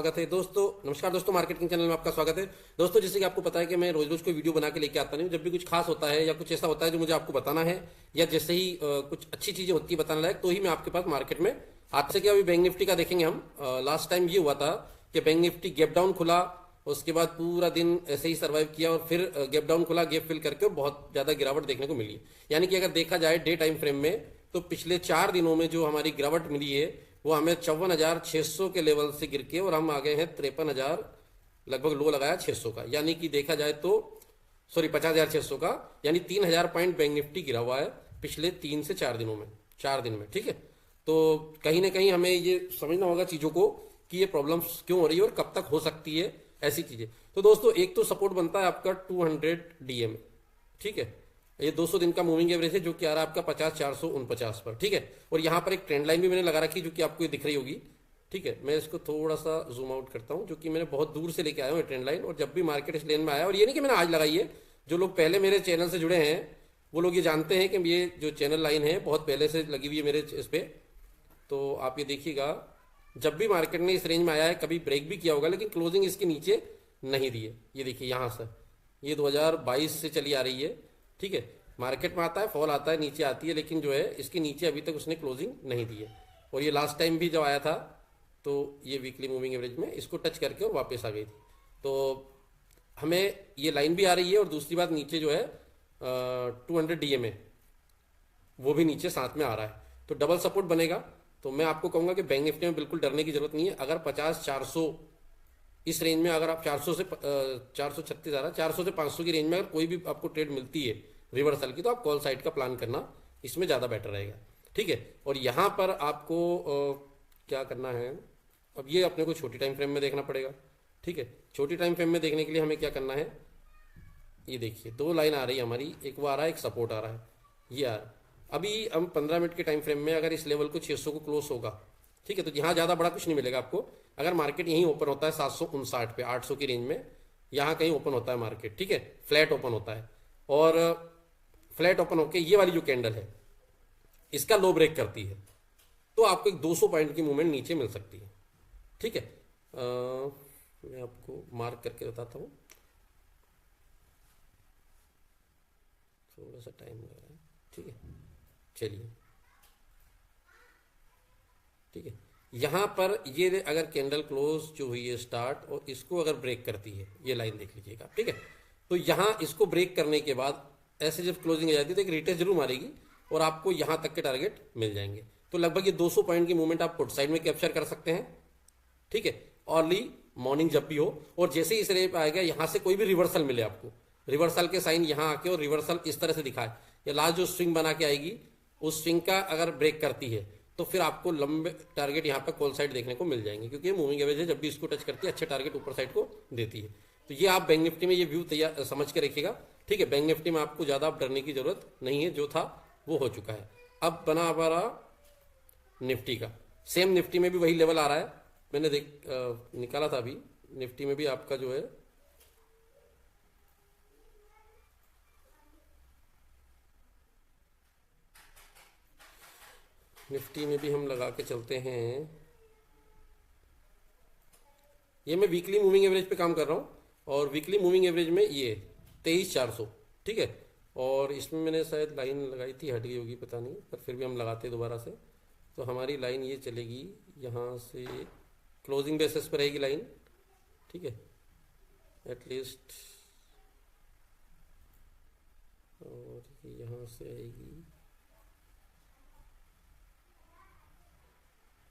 स्वागत है दोस्तों। नमस्कार दोस्तों, मार्केटिंग चैनल में आपका स्वागत है। दोस्तों, जैसे कि आपको पता है कि मैं रोज रोज कोई वीडियो बना के लेके आता नहीं हूँ। जब भी कुछ खास होता है या कुछ ऐसा होता है जो मुझे आपको बताना है, या जैसे ही कुछ अच्छी चीजें होती है बताने लायक, तो ही मैं आपके पास मार्केट में। आज से क्या, अभी बैंक निफ्टी का देखेंगे हम। लास्ट टाइम ये हुआ था कि बैंक निफ्टी गैप डाउन खुला, उसके बाद पूरा दिन ऐसे ही सर्वाइव किया और फिर गैप डाउन खुला, गैप फिल करके बहुत ज्यादा गिरावट देखने को मिली। यानी कि अगर देखा जाए डे टाइम फ्रेम में, तो पिछले 4 दिनों में जो हमारी गिरावट मिली है वो हमें 54,600 के लेवल से गिर के और हम आ गए हैं 53,000, लगभग लो लगाया 600 का। यानी कि देखा जाए तो 50,600 का, यानी 3,000 पॉइंट बैंक निफ्टी गिरा हुआ है पिछले 3 से 4 दिनों में, 4 दिन में। ठीक है, तो कहीं ना कहीं हमें ये समझना होगा चीजों को कि ये प्रॉब्लम्स क्यों हो रही है और कब तक हो सकती है ऐसी चीजें। तो दोस्तों, एक तो सपोर्ट बनता है आपका 200 डीएम। ठीक है, ये 200 दिन का मूविंग एवरेज है जो कि आ रहा है आपका 50,449 पर। ठीक है, और यहाँ पर एक ट्रेंड लाइन भी मैंने लगा रखी जो कि आपको ये दिख रही होगी। ठीक है, मैं इसको थोड़ा सा जूम आउट करता हूँ, जो कि मैंने बहुत दूर से लेके आया हूँ ट्रेंड लाइन। और जब भी मार्केट इस लेन में आया, और ये नहीं कि मैंने आज लगाई है, जो लोग पहले मेरे चैनल से जुड़े हैं वो लोग ये जानते हैं कि ये जो चैनल लाइन है बहुत पहले से लगी हुई है मेरे इस पे। तो आप ये देखिएगा, जब भी मार्केट ने इस रेंज में आया है, कभी ब्रेक भी किया होगा, लेकिन क्लोजिंग इसके नीचे नहीं दी है। ये देखिए यहाँ से, ये 2022 से चली आ रही है। ठीक है, मार्केट में आता है, फॉल आता है, नीचे आती है, लेकिन जो है इसके नीचे अभी तक उसने क्लोजिंग नहीं दी है। और ये लास्ट टाइम भी जब आया था तो ये वीकली मूविंग एवरेज में इसको टच करके और वापस आ गई थी। तो हमें ये लाइन भी आ रही है, और दूसरी बात नीचे जो है 200 डीएम है वो भी नीचे साथ में आ रहा है, तो डबल सपोर्ट बनेगा। तो मैं आपको कहूंगा कि बैंक निफ्टी में बिल्कुल डरने की जरूरत नहीं है। अगर 50,400 इस रेंज में, अगर आप 400 से 436 आ रहा है, 400 से 500 की रेंज में अगर कोई भी आपको ट्रेड मिलती है रिवर्सल की, तो आप कॉल साइड का प्लान करना इसमें ज़्यादा बेटर रहेगा। ठीक है, और यहाँ पर आपको क्या करना है, अब ये अपने को छोटी टाइम फ्रेम में देखना पड़ेगा। ठीक है, छोटी टाइम फ्रेम में देखने के लिए हमें क्या करना है, ये देखिए 2 लाइन आ रही है हमारी, एक वो आ रहा है, एक सपोर्ट आ रहा है। ये आ रहा है। अभी हम 15 मिनट के टाइम फ्रेम में अगर इस लेवल को 600 को क्लोज होगा, ठीक है, तो यहाँ ज़्यादा बड़ा कुछ नहीं मिलेगा आपको। अगर मार्केट यहीं ओपन होता है 759 पे, 800 की रेंज में, यहाँ कहीं ओपन होता है मार्केट, ठीक है, फ्लैट ओपन होता है, और फ्लैट ओपन होकर ये वाली जो कैंडल है इसका लो ब्रेक करती है, तो आपको एक 200 पॉइंट की मूवमेंट नीचे मिल सकती है। ठीक है, मैं आपको मार्क करके बताता हूँ, थोड़ा सा टाइम लग रहा है। ठीक है, चलिए, ठीक है, यहाँ पर ये अगर कैंडल क्लोज जो हुई है स्टार्ट, और इसको अगर ब्रेक करती है, ये लाइन देख लीजिएगा। ठीक है, तो यहाँ इसको ब्रेक करने के बाद ऐसे जब क्लोजिंग आ जाती है तो एक रिटेस्ट जरूर मारेगी और आपको यहाँ तक के टारगेट मिल जाएंगे। तो लगभग ये 200 पॉइंट की मूवमेंट आप पुट साइड में कैप्चर कर सकते हैं। ठीक है, अर्ली मॉर्निंग जब भी हो, और जैसे ही इस रेट पे आएगा, यहाँ से कोई भी रिवर्सल मिले आपको, रिवर्सल के साइन यहाँ आके और रिवर्सल इस तरह से दिखाए, या लास्ट जो स्विंग बना के आएगी उस स्विंग का अगर ब्रेक करती है, तो फिर आपको लंबे टारगेट यहाँ पर कॉल साइड देखने को मिल जाएंगे, क्योंकि ये मूविंग एवरेज है, जब भी इसको टच करती है अच्छे टारगेट ऊपर साइड को देती है। तो ये आप बैंक निफ्टी में ये व्यू तैयार समझ के रखिएगा। ठीक है, बैंक निफ्टी में आपको ज़्यादा डरने की जरूरत नहीं है, जो था वो हो चुका है। अब बना हमारा निफ्टी का, सेम निफ्टी में भी वही लेवल आ रहा है, मैंने निकाला था अभी। निफ्टी में भी आपका जो है निफ्टी में भी हम लगा के चलते हैं। ये मैं वीकली मूविंग एवरेज पे काम कर रहा हूँ, और वीकली मूविंग एवरेज में ये 23,400। ठीक है, और इसमें मैंने शायद लाइन लगाई थी, हट गई होगी पता नहीं, पर फिर भी हम लगाते हैं दोबारा से। तो हमारी लाइन ये चलेगी, यहाँ से क्लोजिंग बेसिस पर रहेगी लाइन। ठीक है, एटलीस्ट, और यहाँ से आएगी,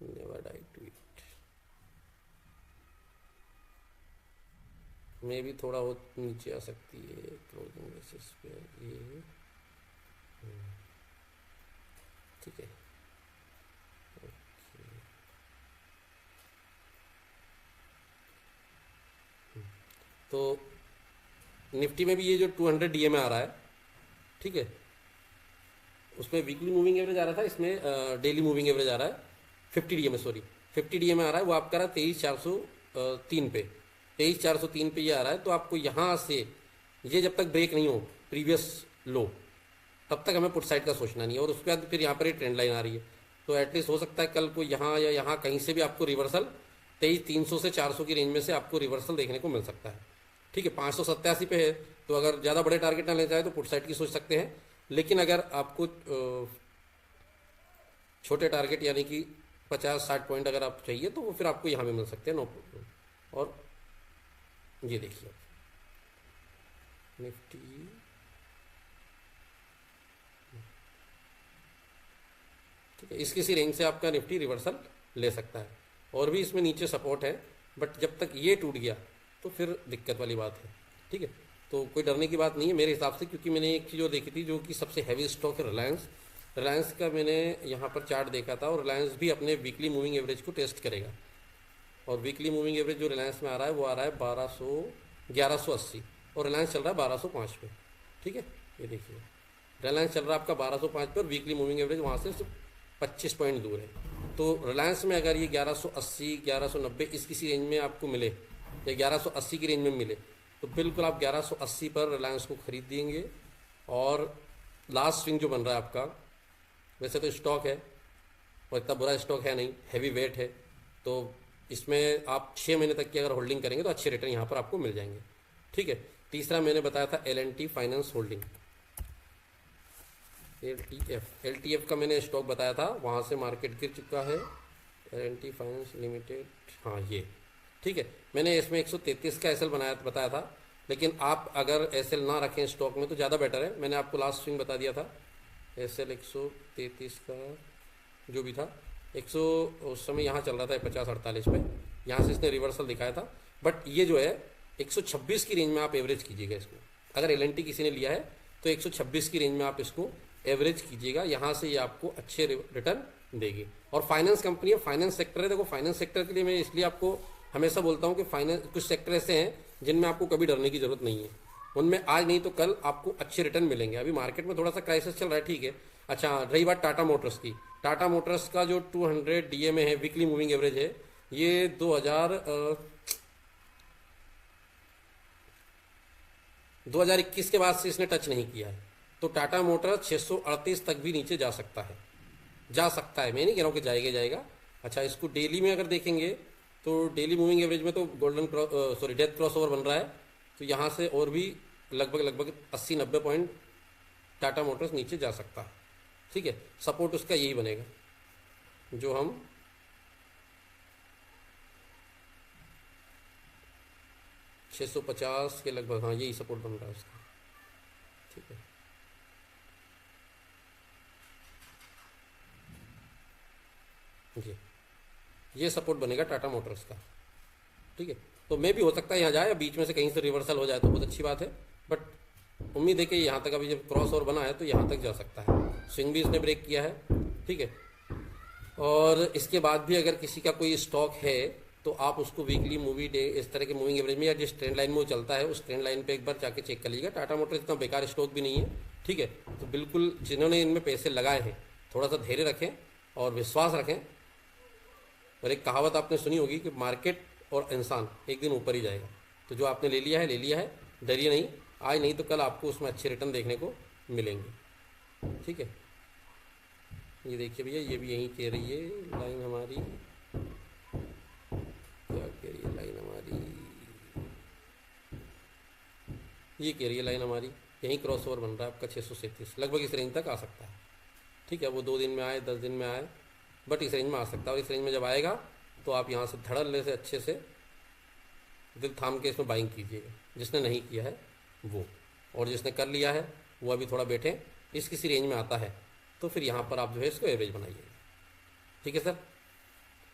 नेवर डाई टू इट, में भी थोड़ा वो नीचे आ सकती है क्लोजिंग बेसिस पे ये। ठीक है, तो निफ्टी में भी ये जो 200 डीएम आ रहा है, ठीक है, उसमें वीकली मूविंग एवरेज आ रहा था, इसमें डेली मूविंग एवरेज आ रहा है 50 डीएम, सॉरी 50 डीएम आ रहा है, वो आपका रहा 23,403 पे, 23,403 पे ये आ रहा है। तो आपको यहाँ से ये जब तक ब्रेक नहीं हो प्रीवियस लो, तब तक हमें पुट साइड का सोचना नहीं है, और उसके बाद फिर यहाँ पर ये ट्रेंड लाइन आ रही है, तो एटलीस्ट हो सकता है कल को यहाँ या यहाँ कहीं से भी आपको रिवर्सल 23,300 से 400 की रेंज में से आपको रिवर्सल देखने को मिल सकता है। ठीक है, 587 पे है, तो अगर ज़्यादा बड़े टारगेट ना ले जाए तो पुट साइड की सोच सकते हैं। लेकिन अगर आपको छोटे टारगेट यानी कि 50-60 पॉइंट अगर आप चाहिए तो वो फिर आपको यहाँ पे मिल सकते हैं, नो प्रॉब्लम। और ये देखिए निफ्टी, ठीक है, इस किसी रेंज से आपका निफ्टी रिवर्सल ले सकता है। और भी इसमें नीचे सपोर्ट है, बट जब तक ये टूट गया तो फिर दिक्कत वाली बात है। ठीक है, तो कोई डरने की बात नहीं है मेरे हिसाब से, क्योंकि मैंने एक चीज़ और देखी थी जो कि सबसे हैवी स्टॉक है रिलायंस। रिलायंस का मैंने यहाँ पर चार्ट देखा था और रिलायंस भी अपने वीकली मूविंग एवरेज को टेस्ट करेगा। और वीकली मूविंग एवरेज जो रिलायंस में आ रहा है वो आ रहा है 1180 और रिलायंस चल रहा है 1205 पे। ठीक है, ये देखिए रिलायंस चल रहा है आपका 1205 पे और वीकली मूविंग एवरेज वहाँ से सिर्फ 25 पॉइंट दूर है। तो रिलायंस में अगर ये 1180 1190 इस किसी रेंज में आपको मिले या 1180 की रेंज में मिले तो बिल्कुल आप 1180 पर रिलायंस को खरीद देंगे। और लास्ट स्विंग जो बन रहा है आपका, वैसे तो स्टॉक है और इतना बुरा स्टॉक है नहीं, हैवी वेट है, तो इसमें आप 6 महीने तक की अगर होल्डिंग करेंगे तो अच्छे रिटर्न यहाँ पर आपको मिल जाएंगे। ठीक है, तीसरा मैंने बताया था L&T फाइनेंस होल्डिंग, LTF का मैंने स्टॉक बताया था, वहाँ से मार्केट गिर चुका है। L&T फाइनेंस लिमिटेड, हाँ ये ठीक है, मैंने इसमें 133 का एसएल बताया था, लेकिन आप अगर एसएल ना रखें स्टॉक में तो ज़्यादा बेटर है। मैंने आपको लास्ट स्विंग बता दिया था, एसएल 133 का जो भी था 100 उस समय यहाँ चल रहा था 50-48 पे, यहाँ से इसने रिवर्सल दिखाया था। बट ये जो है 126 की रेंज में आप एवरेज कीजिएगा इसको। अगर L&T किसी ने लिया है तो 126 की रेंज में आप इसको एवरेज कीजिएगा, यहाँ से ये आपको अच्छे रिटर्न देगी। और फाइनेंस कंपनी है, फाइनेंस सेक्टर है। देखो फाइनेंस सेक्टर के लिए मैं इसलिए आपको हमेशा बोलता हूँ कि फाइनेंस कुछ सेक्टर ऐसे हैं जिनमें आपको कभी डरने की जरूरत नहीं है, उनमें आज नहीं तो कल आपको अच्छे रिटर्न मिलेंगे। अभी मार्केट में थोड़ा सा क्राइसिस चल रहा है, ठीक है। अच्छा, रही बात टाटा मोटर्स की, टाटा मोटर्स का जो 200 DMA है, वीकली मूविंग एवरेज है, ये 2021 के बाद से इसने टच नहीं किया है। तो टाटा मोटर्स 638 तक भी नीचे जा सकता है, मैं नहीं कह रहा हूँ कि जाएगा। अच्छा, इसको डेली में अगर देखेंगे तो डेली मूविंग एवरेज में तो डेथ क्रॉस ओवर बन रहा है, तो यहाँ से और भी लगभग 80-90 पॉइंट टाटा मोटर्स नीचे जा सकता है। ठीक है, सपोर्ट उसका यही बनेगा जो हम 650 के लगभग, हाँ यही सपोर्ट बन रहा है उसका। ठीक है, जी ये सपोर्ट बनेगा टाटा मोटर्स का। ठीक है, तो मैं भी हो सकता है यहाँ जाए, बीच में से कहीं से रिवर्सल हो जाए तो बहुत अच्छी बात है, बट उम्मीद है कि यहाँ तक अभी जब क्रॉस ओवर बना है तो यहाँ तक जा सकता है। स्विंग भी इसने ब्रेक किया है। ठीक है, और इसके बाद भी अगर किसी का कोई स्टॉक है तो आप उसको वीकली मूवी डे इस तरह के मूविंग एवरेज में या जिस ट्रेंड लाइन में वो चलता है उस ट्रेंड लाइन पे एक बार जाके चेक कर लीजिएगा। टाटा मोटर्स इतना बेकार स्टॉक भी नहीं है। ठीक है, तो बिल्कुल जिन्होंने इनमें पैसे लगाए हैं थोड़ा सा धैर्य रखें और विश्वास रखें। और एक कहावत आपने सुनी होगी कि मार्केट और इंसान एक दिन ऊपर ही जाएगा। तो जो आपने ले लिया है, डरिए नहीं, आज नहीं तो कल आपको उसमें अच्छे रिटर्न देखने को मिलेंगे। ठीक है, ये देखिए भैया, ये भी यहीं कह रही है लाइन हमारी, क्या कह रही है लाइन हमारी, ये कह रही है लाइन हमारी, यहीं क्रॉस ओवर बन रहा है आपका 637, लगभग इस रेंज तक आ सकता है। ठीक है, वो 2 दिन में आए 10 दिन में आए, बट इस रेंज में आ सकता है। और इस रेंज में जब आएगा तो आप यहाँ से धड़ल्ले से अच्छे से दिल थाम के इसमें बाइंग कीजिएगा, जिसने नहीं किया है वो, और जिसने कर लिया है वो अभी थोड़ा बैठे, इस किसी रेंज में आता है तो फिर यहाँ पर आप जो है इसको एवरेज बनाइएगा। ठीक है सर,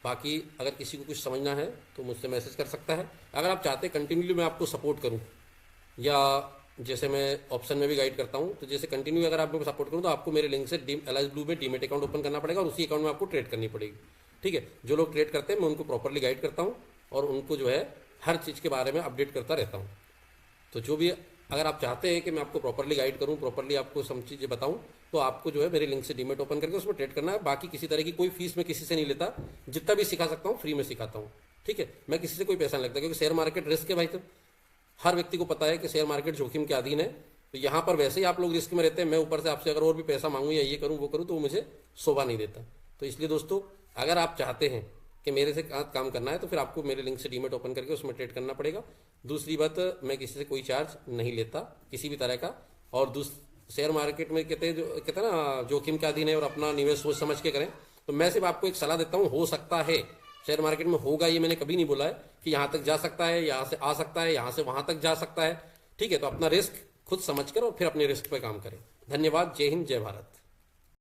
बाकी अगर किसी को कुछ समझना है तो मुझसे मैसेज कर सकता है। अगर आप चाहते कंटिन्यूली मैं आपको सपोर्ट करूँ, या जैसे मैं ऑप्शन में भी गाइड करता हूँ, तो जैसे कंटिन्यू अगर आप मेरे सपोर्ट करूँ तो आपको मेरे लिंक से LIS Blue में डीमेट अकाउंट ओपन करना पड़ेगा और उसी अकाउंट में आपको ट्रेड करनी पड़ेगी। ठीक है, जो लोग ट्रेड करते हैं मैं उनको प्रॉपरली गाइड करता हूँ और उनको जो है हर चीज़ के बारे में अपडेट करता रहता हूँ। तो जो भी अगर आप चाहते हैं कि मैं आपको प्रॉपरली गाइड करूँ, प्रॉपरली आपको सब चीज़ें बताऊँ, तो आपको जो है मेरे लिंक से डीमेट ओपन करके उसमें ट्रेड करना है। बाकी किसी तरह की कोई फीस मैं किसी से नहीं लेता, जितना भी सिखा सकता हूँ फ्री में सिखाता हूँ। ठीक है, मैं किसी से कोई पैसा नहीं लगता, क्योंकि शेयर मार्केट रिस्क है भाई। तो हर व्यक्ति को पता है कि शेयर मार्केट जोखिम के अधीन है। तो यहाँ पर वैसे ही आप लोग रिस्क में रहते हैं, मैं ऊपर से आपसे अगर और भी पैसा मांगूँ या ये करूँ वो करूँ तो मुझे शोभा नहीं देता। तो इसलिए दोस्तों, अगर आप चाहते हैं कि मेरे से काम करना है तो फिर आपको मेरे लिंक से डीमेट ओपन करके उसमें ट्रेड करना पड़ेगा। दूसरी बात, मैं किसी से कोई चार्ज नहीं लेता किसी भी तरह का। और शेयर मार्केट में कहते हैं ना, जोखिम के अधीन है और अपना निवेश सोच समझ के करें। तो मैं सिर्फ आपको एक सलाह देता हूँ, हो सकता है शेयर मार्केट में होगा, ये मैंने कभी नहीं बोला है कि यहाँ तक जा सकता है, यहाँ से आ सकता है, यहाँ से वहां तक जा सकता है। ठीक है, तो अपना रिस्क खुद समझकर और फिर अपने रिस्क पे काम करें। धन्यवाद। जय हिंद, जय भारत।